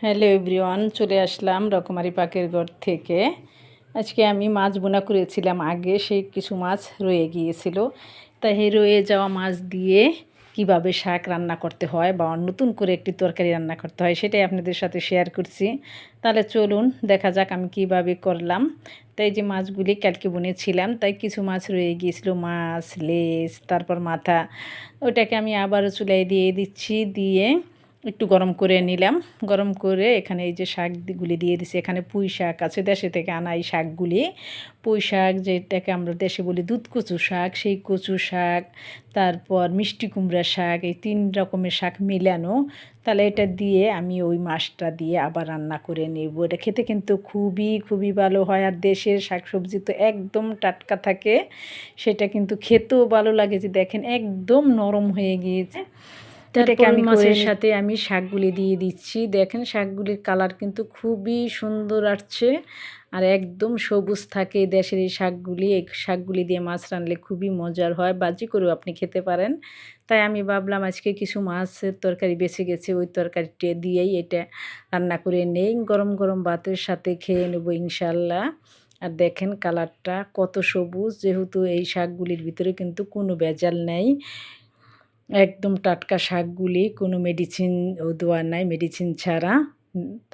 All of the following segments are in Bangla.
হ্যালো এভরিওয়ান, চলে আসলাম রকমারি পাকের ঘর থেকে। আজকে আমি মাছ বোনা করেছিলাম আগে, সেই কিছু মাছ রয়ে গিয়েছিল। তাই এই রয়ে যাওয়া মাছ দিয়ে কিভাবে শাক রান্না করতে হয় বা নতুন করে একটি তরকারি রান্না করতে হয় সেটাই আপনাদের সাথে শেয়ার করছি। তাহলে চলুন দেখা যাক আমি কিভাবে করলাম। তাই যে মাছগুলি কালকে বুনেছিলাম, তাই কিছু মাছ রয়ে গিয়েছিল, মাছ লেজ তারপর মাথা, ওইটাকে আমি আবারও চুলায় দিয়ে দিচ্ছি, দিয়ে একটু গরম করে নিলাম। গরম করে এখানে এই যে শাকগুলি দিয়ে দিছি। এখানে পুঁই শাক আছে, দেশে থেকে আনা এই শাকগুলি। পুঁই শাক যেটাকে আমরা দেশে বলি দুধ কচু শাক, সেই কচু শাক, তারপর মিষ্টি কুমড়া শাক, এই 3 রকমের শাক মিলানো। তাহলে এটা দিয়ে আমি ওই মাছটা দিয়ে আবার রান্না করে নেব। এটা খেতে কিন্তু খুবই খুবই ভালো হয়, আর দেশের শাকসবজি তো একদম টাটকা থাকে, সেটা কিন্তু খেতেও ভালো লাগে। যে দেখেন একদম নরম হয়ে গিয়েছে। এটাকে আমি মাছের সাথে আমি শাকগুলি দিয়ে দিচ্ছি। দেখেন শাকগুলির কালার কিন্তু খুবই সুন্দর আসছে, আর একদম সবুজ থাকে দেশের এই শাকগুলি। এই শাকগুলি দিয়ে মাছ রানলে খুবই মজার হয়, ভাজি করেও আপনি খেতে পারেন। তাই আমি ভাবলাম আজকে কিছু মাছের তরকারি বেঁচে গেছে, ওই তরকারিটা দিয়েই এটা রান্না করে নেই। গরম গরম ভাতের সাথে খেয়ে নেব ইনশাল্লাহ। আর দেখেন কালারটা কত সবুজ, যেহেতু এই শাকগুলির ভিতরে কিন্তু কোনো ভেজাল নেই, একদম টাটকা শাকগুলি, কোনো মেডিসিন ও দেওয়া নাই, মেডিসিন ছাড়া।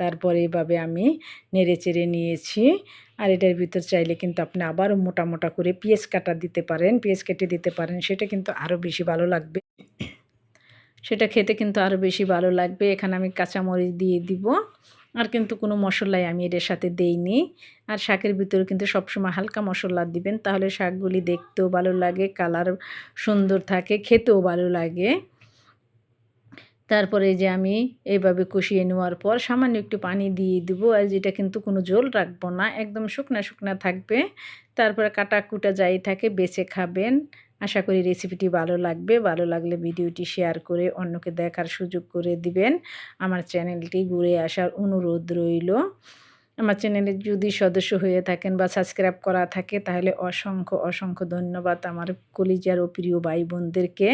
তারপরে এভাবে আমি নেড়ে চেড়ে নিয়েছি। আর এটার ভিতর চাইলে কিন্তু আপনি আবারও মোটা মোটা করে পেঁয়াজ কাটা দিতে পারেন, পেঁয়াজ কেটে দিতে পারেন, সেটা কিন্তু আরও বেশি ভালো লাগবে, সেটা খেতে কিন্তু আরও বেশি ভালো লাগবে। এখানে আমি কাঁচামরিচ দিয়ে দিব, আর কিন্তু কোনো মশলাই আমি এর সাথে দেইনি। আর শাকের ভিতরে কিন্তু সবসময় হালকা মশলা দিবেন, তাহলে শাকগুলি দেখতেও ভালো লাগে, কালার সুন্দর থাকে, খেতেও ভালো লাগে। তারপরে যে আমি এইভাবে কষিয়ে নেওয়ার পর সামান্য একটু পানি দিয়ে দিব, আর যেটা কিন্তু কোনো ঝোল রাখবো না, একদম শুকনা শুকনা থাকবে। তারপরে কাটা কুটা যাই থাকে বেছে খাবেন। আশা করি রেসিপিটি ভালো লাগবে। ভালো লাগলে ভিডিওটি শেয়ার করে অন্যকে দেখার সুযোগ করে দিবেন। আমার চ্যানেলটি ঘুরে আসার অনুরোধ রইল। আমার চ্যানেলে যদি সদস্য হয়ে থাকেন বা সাবস্ক্রাইব করা থাকে, তাহলে অসংখ্য অসংখ্য ধন্যবাদ আমার কলিজার ও প্রিয় ভাই বোনদেরকে।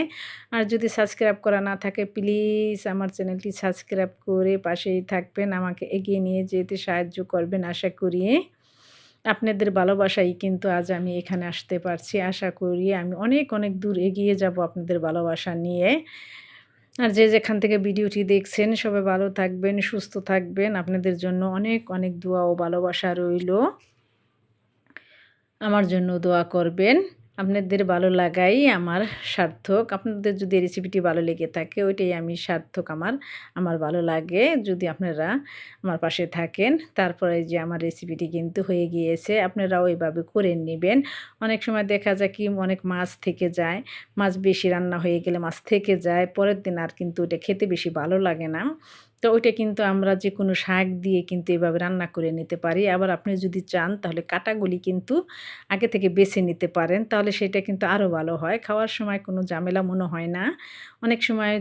আর যদি সাবস্ক্রাইব করা না থাকে, প্লিজ আমার চ্যানেলটি সাবস্ক্রাইব করে পাশেই থাকবেন, আমাকে এগিয়ে নিয়ে যেতে সাহায্য করবেন। আশা করি আপনাদের ভালোবাসাই কিন্তু আজ আমি এখানে আসতে পারছি। আশা করি আমি অনেক অনেক দূর এগিয়ে যাব আপনাদের ভালোবাসা নিয়ে। আর যে যেখান থেকে ভিডিওটি দেখছেন সবাই ভালো থাকবেন, সুস্থ থাকবেন। আপনাদের জন্য অনেক অনেক দোয়া ও ভালোবাসা রইল। আমার জন্য দোয়া করবেন। আপনাদের ভালো লাগাই আমার সার্থক। আপনাদের যদি রেসিপিটি ভালো লেগে থাকে, ওইটাই আমি সার্থক আমার। আমার ভালো লাগে যদি আপনারা আমার পাশে থাকেন। তারপরে যে আমার রেসিপিটি কিন্তু হয়ে গিয়েছে, আপনারাও এভাবে করে নেবেন। অনেক সময় দেখা যায় কি অনেক মাছ থেকে যায়, মাছ বেশি রান্না হয়ে গেলে মাছ থেকে যায়, পরের দিন আর কিন্তু ওটা খেতে বেশি ভালো লাগে না। তো ওইটা কিন্তু আমরা যে কোনো শাক দিয়ে কিন্তু এভাবে রান্না করে নিতে পারি। আবার আপনি যদি চান তাহলে কাটাগুলি কিন্তু আগে থেকে বেছে নিতে পারেন, তাহলে সেটা কিন্তু আরও ভালো হয়। খাওয়ার সময় কোনো ঝামেলা মনে হয় না। অনেক সময়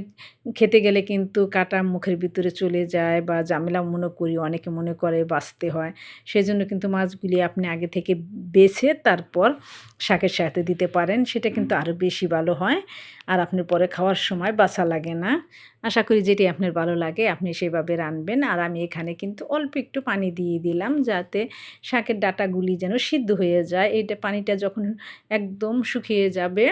খেতে গেলে কিন্তু কাটা মুখের ভিতরে চলে যায় বা ঝামেলা মনে করি, অনেকে মনে করে বাছতে হয়। সেজন্য কিন্তু মাছগুলি আপনি আগে থেকে বেছে তারপর শাকের সাথে দিতে পারেন, সেটা কিন্তু আরও বেশি ভালো হয়। আর আপনি পরে খাওয়ার সময় বাছা লাগে না। আশা করি যেটি আপনার ভালো লাগে আপনি সেভাবে রানবেন। আর আমি এখানে কিন্তু অল্প একটু পানি দিয়ে দিলাম, যাতে শাকের ডাঁটাগুলি যেন সিদ্ধ হয়ে যায়। এইটা পানিটা যখন একদম শুকিয়ে যাবে,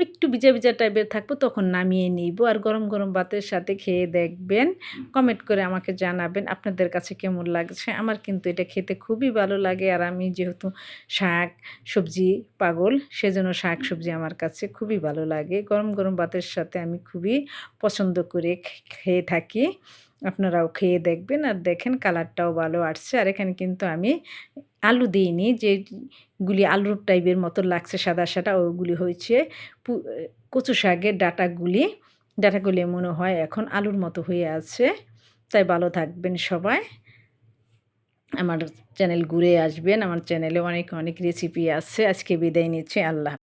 একটু ভিজা ভিজা টাইপের থাকবো, তখন নামিয়ে নিব। আর গরম গরম ভাতের সাথে খেয়ে দেখবেন, কমেন্ট করে আমাকে জানাবেন আপনাদের কাছে কেমন লাগছে। আমার কিন্তু এটা খেতে খুবই ভালো লাগে, আর আমি যেহেতু শাক সবজি পাগল, সেজন্য শাক সবজি আমার কাছে খুবই ভালো লাগে। গরম গরম ভাতের সাথে আমি খুবই পছন্দ করে খেয়ে থাকি। আপনারাও খেয়ে দেখবেন। আর দেখেন কালারটাও ভালো আসছে। আর এখানে কিন্তু আমি আলু দিইনি, যেগুলি আলুর টাইপের মতো লাগছে সাদা সাদা, ওগুলি হয়েছে পু কচু শাকের ডাঁটাগুলি। ডাঁটাগুলি মনে হয় এখন আলুর মতো হয়ে আছে। তাই ভালো থাকবেন সবাই। আমার চ্যানেল ঘুরে আসবেন, আমার চ্যানেলে অনেক অনেক রেসিপি আছে। আজকে বিদায় নিচ্ছি, আল্লাহ।